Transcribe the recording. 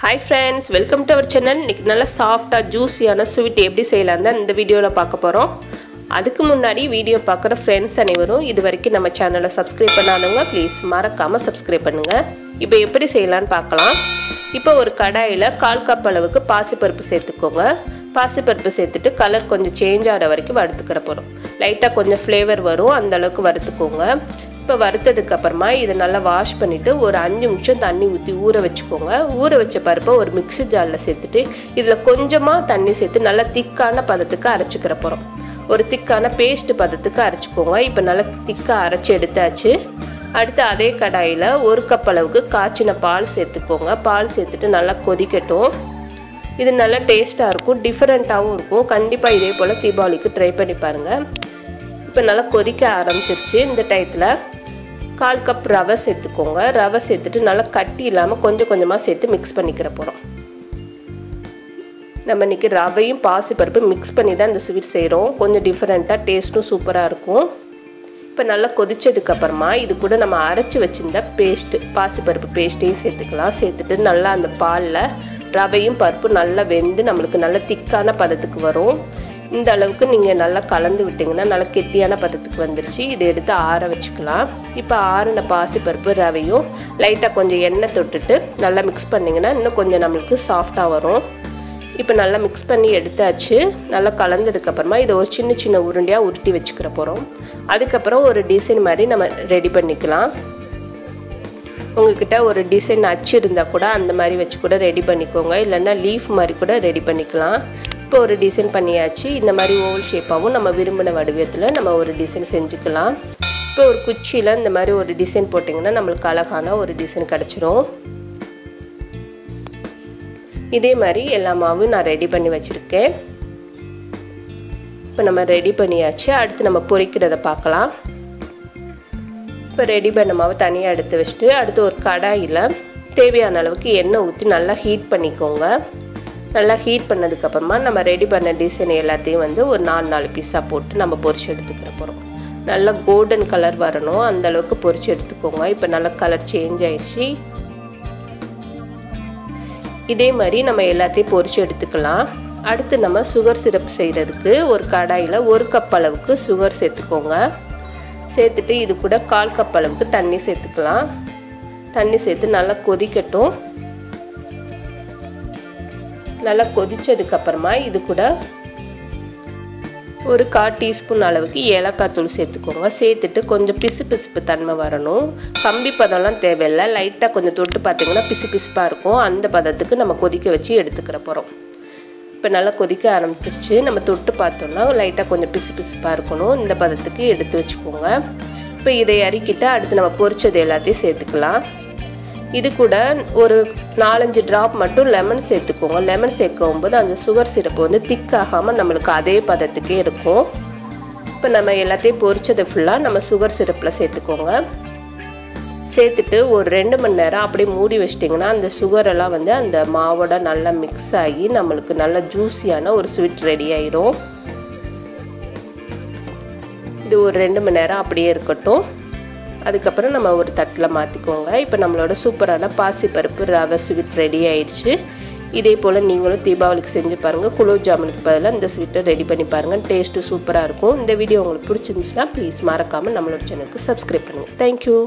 Hi friends, welcome to our channel. இன்னைக்கு நல்ல சாஃப்ட்டா ஜூஸியான ஸ்வீட் எப்படி செய்யலாம்னு இந்த வீடியோல பார்க்க போறோம். அதுக்கு முன்னாடி வீடியோ பார்க்குற फ्रेंड्स அனைவரும் இதுவரைக்கும் நம்ம சேனலை சப்ஸ்கிரைப் பண்ணாதவங்க ப்ளீஸ் மறக்காம சப்ஸ்கிரைப் பண்ணுங்க. இப்போ எப்படி செய்யலாம்னு பார்க்கலாம். இப்போ ஒரு கடாயில 1/4 கப் அளவுக்கு பாசிப்பருப்பு சேர்த்துக்கோங்க. பாசிப்பருப்பு சேர்த்துட்டு கலர் கொஞ்சம் சேஞ்ச் ஆற வரைக்கும் வறுத்துக்கற போறோம். லைட்டா கொஞ்சம் ஃப்ளேவர் வரும் அந்த அளவுக்கு வறுத்துக்கோங்க. இப்போ வறுத்ததுக்கு அப்புறமா இத நல்லா வாஷ் பண்ணிட்டு ஒரு 5 நிமிஷம் தண்ணி ஊத்தி ஊற வெச்சுக்கோங்க. ஊற வெச்ச பருப்பை ஒரு மிக்ஸி ஜார்ல சேர்த்துட்டு இதுல கொஞ்சமா தண்ணி சேர்த்து நல்லா திக்கான பதத்துக்கு அரைச்சுக்கற போறோம். ஒரு திக்கான பேஸ்ட் பதத்துக்கு அரைச்சுக்கோங்க. இப்போ நல்லா திக்கா அரைச்சு எடுத்தாச்சு. அடுத்து அதே கடாயில 1 கப் அளவுக்கு காய்ச்சின பால் சேர்த்துக்கோங்க. பால் சேர்த்துட்டு நல்லா கொதிக்கட்டும். இது நல்ல டேஸ்டா இருக்கும், டிஃபரண்டாவும் இருக்கும். கண்டிப்பா இதே போல தீபாவளிக்கு ட்ரை பண்ணி பாருங்க. இப்போ நல்லா கொதிக்க ஆரம்பிச்சிருச்சு. இந்த டைத்துல 1/4 கப் ரவை சேர்த்துக்கோங்க. ரவை சேர்த்துட்டு நல்லா கட்டி இல்லாம கொஞ்சம் கொஞ்சமா சேர்த்து மிக்ஸ் பண்ணிக்கற போறோம். நம்ம இன்னைக்கு ரவையும் பாசிப்பருப்பு மிக்ஸ் பண்ணி தான் இந்த ஸ்வீட் செய்றோம். கொஞ்சம் டிஃபரண்டா டேஸ்டும் சூப்பரா இருக்கும். இப்போ நல்லா கொதிச்சதுக்கு அப்புறமா இது கூட நம்ம அரைச்சு வச்சிருந்த பேஸ்ட் பாசிப்பருப்பு பேஸ்ட்டையும் சேர்த்துக்கலாம். சேர்த்துட்டு நல்லா அந்த பால்ல ரவையும் பருப்பு நல்லா வெந்து நமக்கு நல்ல திக்கான பதத்துக்கு வரும். இந்த அளவுக்கு நீங்க நல்லா கலந்து விட்டீங்கன்னா நல்ல கெட்டியான பதத்துக்கு வந்துருச்சு. இதை எடுத்து ஆற வச்சுக்கலாம். இப்போ ஆறின பாசிப்பருப்பு ரவையும் லைட்டா கொஞ்சம் எண்ணெய் தொட்டுட்டு நல்லா மிக்ஸ் பண்ணீங்கன்னா இன்னும் கொஞ்சம் நமக்கு சாஃப்ட்டா வரும். இப்போ நல்லா மிக்ஸ் பண்ணி எடுத்தாச்சு. நல்லா கலந்ததுக்கு அப்புறமா இதை ஒரு சின்ன சின்ன உருண்டையா உருட்டி வச்சுக்கற போறோம். அதுக்கு அப்புறம் ஒரு டிசைன் மாதிரி நம்ம ரெடி பண்ணிக்கலாம். உங்ககிட்ட ஒரு டிசைன் அச்சு இருந்தா கூட அந்த மாதிரி வச்சு கூட ரெடி பண்ணிக்கோங்க. இல்லைன்னா லீஃப் மாதிரி கூட ரெடி பண்ணிக்கலாம். இப்போ ஒரு டிசைன் பண்ணியாச்சு. இந்த மாதிரி ஓவல் ஷேப்பாகவும் நம்ம விரும்பின வடிவத்தில் நம்ம ஒரு டிசைன் செஞ்சுக்கலாம். இப்போ ஒரு குச்சியில் இந்த மாதிரி ஒரு டிசைன் போட்டிங்கன்னா நம்மளுக்கு அழகான ஒரு டிசைன் கிடச்சிரும். இதே மாதிரி எல்லா மாவும் நான் ரெடி பண்ணி வச்சுருக்கேன். இப்போ நம்ம ரெடி பண்ணியாச்சு. அடுத்து நம்ம பொரிக்கிறத பார்க்கலாம். இப்போ ரெடி பண்ண மாவை தனியாக எடுத்து வச்சுட்டு அடுத்து ஒரு கடாயில் தேவையான அளவுக்கு எண்ணெய் ஊற்றி நல்லா ஹீட் பண்ணிக்கோங்க. நல்லா ஹீட் பண்ணதுக்கப்புறமா நம்ம ரெடி பண்ண டிசைன் எல்லாத்தையும் வந்து ஒரு 4 பீஸாக போட்டு நம்ம பொரிச்சு எடுத்துக்கிற போகிறோம். நல்லா கோல்டன் கலர் வரணும் அந்த அளவுக்கு பொரிச்சு எடுத்துக்கோங்க. இப்போ நல்லா கலர் சேஞ்ச் ஆயிடுச்சு. இதே மாதிரி நம்ம எல்லாத்தையும் பொரிச்சு எடுத்துக்கலாம். அடுத்து நம்ம சுகர் சிரப் செய்கிறதுக்கு ஒரு கடாயில் 1 கப் அளவுக்கு சுகர் சேர்த்துக்கோங்க. சேர்த்துட்டு இது கூட 1/4 கப் அளவுக்கு தண்ணி சேர்த்துக்கலாம். தண்ணி சேர்த்து நல்லா கொதிக்கட்டும். நல்லா கொதிச்சதுக்கு அப்புறமா இது கூட ஒரு 1/4 டீஸ்பூன் அளவுக்கு ஏலக்காய் தூள் சேர்த்துக்கோங்க. சேர்த்துட்டு கொஞ்சம் பிசுபிசுப்பு தன்மை வரணும். கம்பி பதம்லாம் தேவையில்லை. லைட்டாக கொஞ்சம் தொட்டு பார்த்தீங்கன்னா பிசுபிசுப்பாக இருக்கும். அந்த பதத்துக்கு நம்ம கொதிக்க வச்சு எடுத்துக்கிற போகிறோம். இப்போ நல்லா கொதிக்க ஆரம்பிச்சிருச்சு. நம்ம தொட்டு பார்த்தோம்னா லைட்டாக கொஞ்சம் பிசுபிசுப்பாக இருக்கணும். இந்த பதத்துக்கு எடுத்து வச்சுக்கோங்க. இப்போ இதை இறக்கிட்டு அடுத்து நம்ம பொரிச்சது எல்லாத்தையும் சேர்த்துக்கலாம். இது கூட ஒரு 4-5 ட்ராப் மட்டும் லெமன் சேர்த்துக்கோங்க. லெமன் சேர்க்கும்போது அந்த சுகர் சிரப்பு வந்து திக்காகாமல் நம்மளுக்கு அதே பதத்துக்கே இருக்கும். இப்போ நம்ம எல்லாத்தையும் பொரிச்சதை ஃபுல்லாக நம்ம சுகர் சிரப்பில் சேர்த்துக்கோங்க. சேர்த்துட்டு ஒரு 2 மணி நேரம் அப்படியே மூடி வச்சிட்டிங்கன்னா அந்த சுகரெல்லாம் வந்து அந்த மாவோட நல்லா மிக்ஸ் ஆகி நம்மளுக்கு நல்ல ஜூஸியான ஒரு ஸ்வீட் ரெடி ஆயிரும். இது ஒரு 2 மணி நேரம் அப்படியே இருக்கட்டும். அதுக்கப்புறம் நம்ம ஒரு தட்டில் மாற்றிக்கோங்க. இப்போ நம்மளோட சூப்பரான பாசிப்பருப்பு ரவை ஸ்வீட் ரெடி ஆயிடுச்சு. இதே போல் நீங்களும் தீபாவளிக்கு செஞ்சு பாருங்கள். குலோப் ஜாமுனுக்கு பதிலாக இந்த ஸ்வீட்டை ரெடி பண்ணி பாருங்கள். டேஸ்ட்டு சூப்பராக இருக்கும். இந்த வீடியோ உங்களுக்கு பிடிச்சிருந்துச்சுன்னா ப்ளீஸ் மறக்காமல் நம்மளோட சேனலுக்கு சப்ஸ்கிரைப் பண்ணுங்கள். தேங்க்யூ.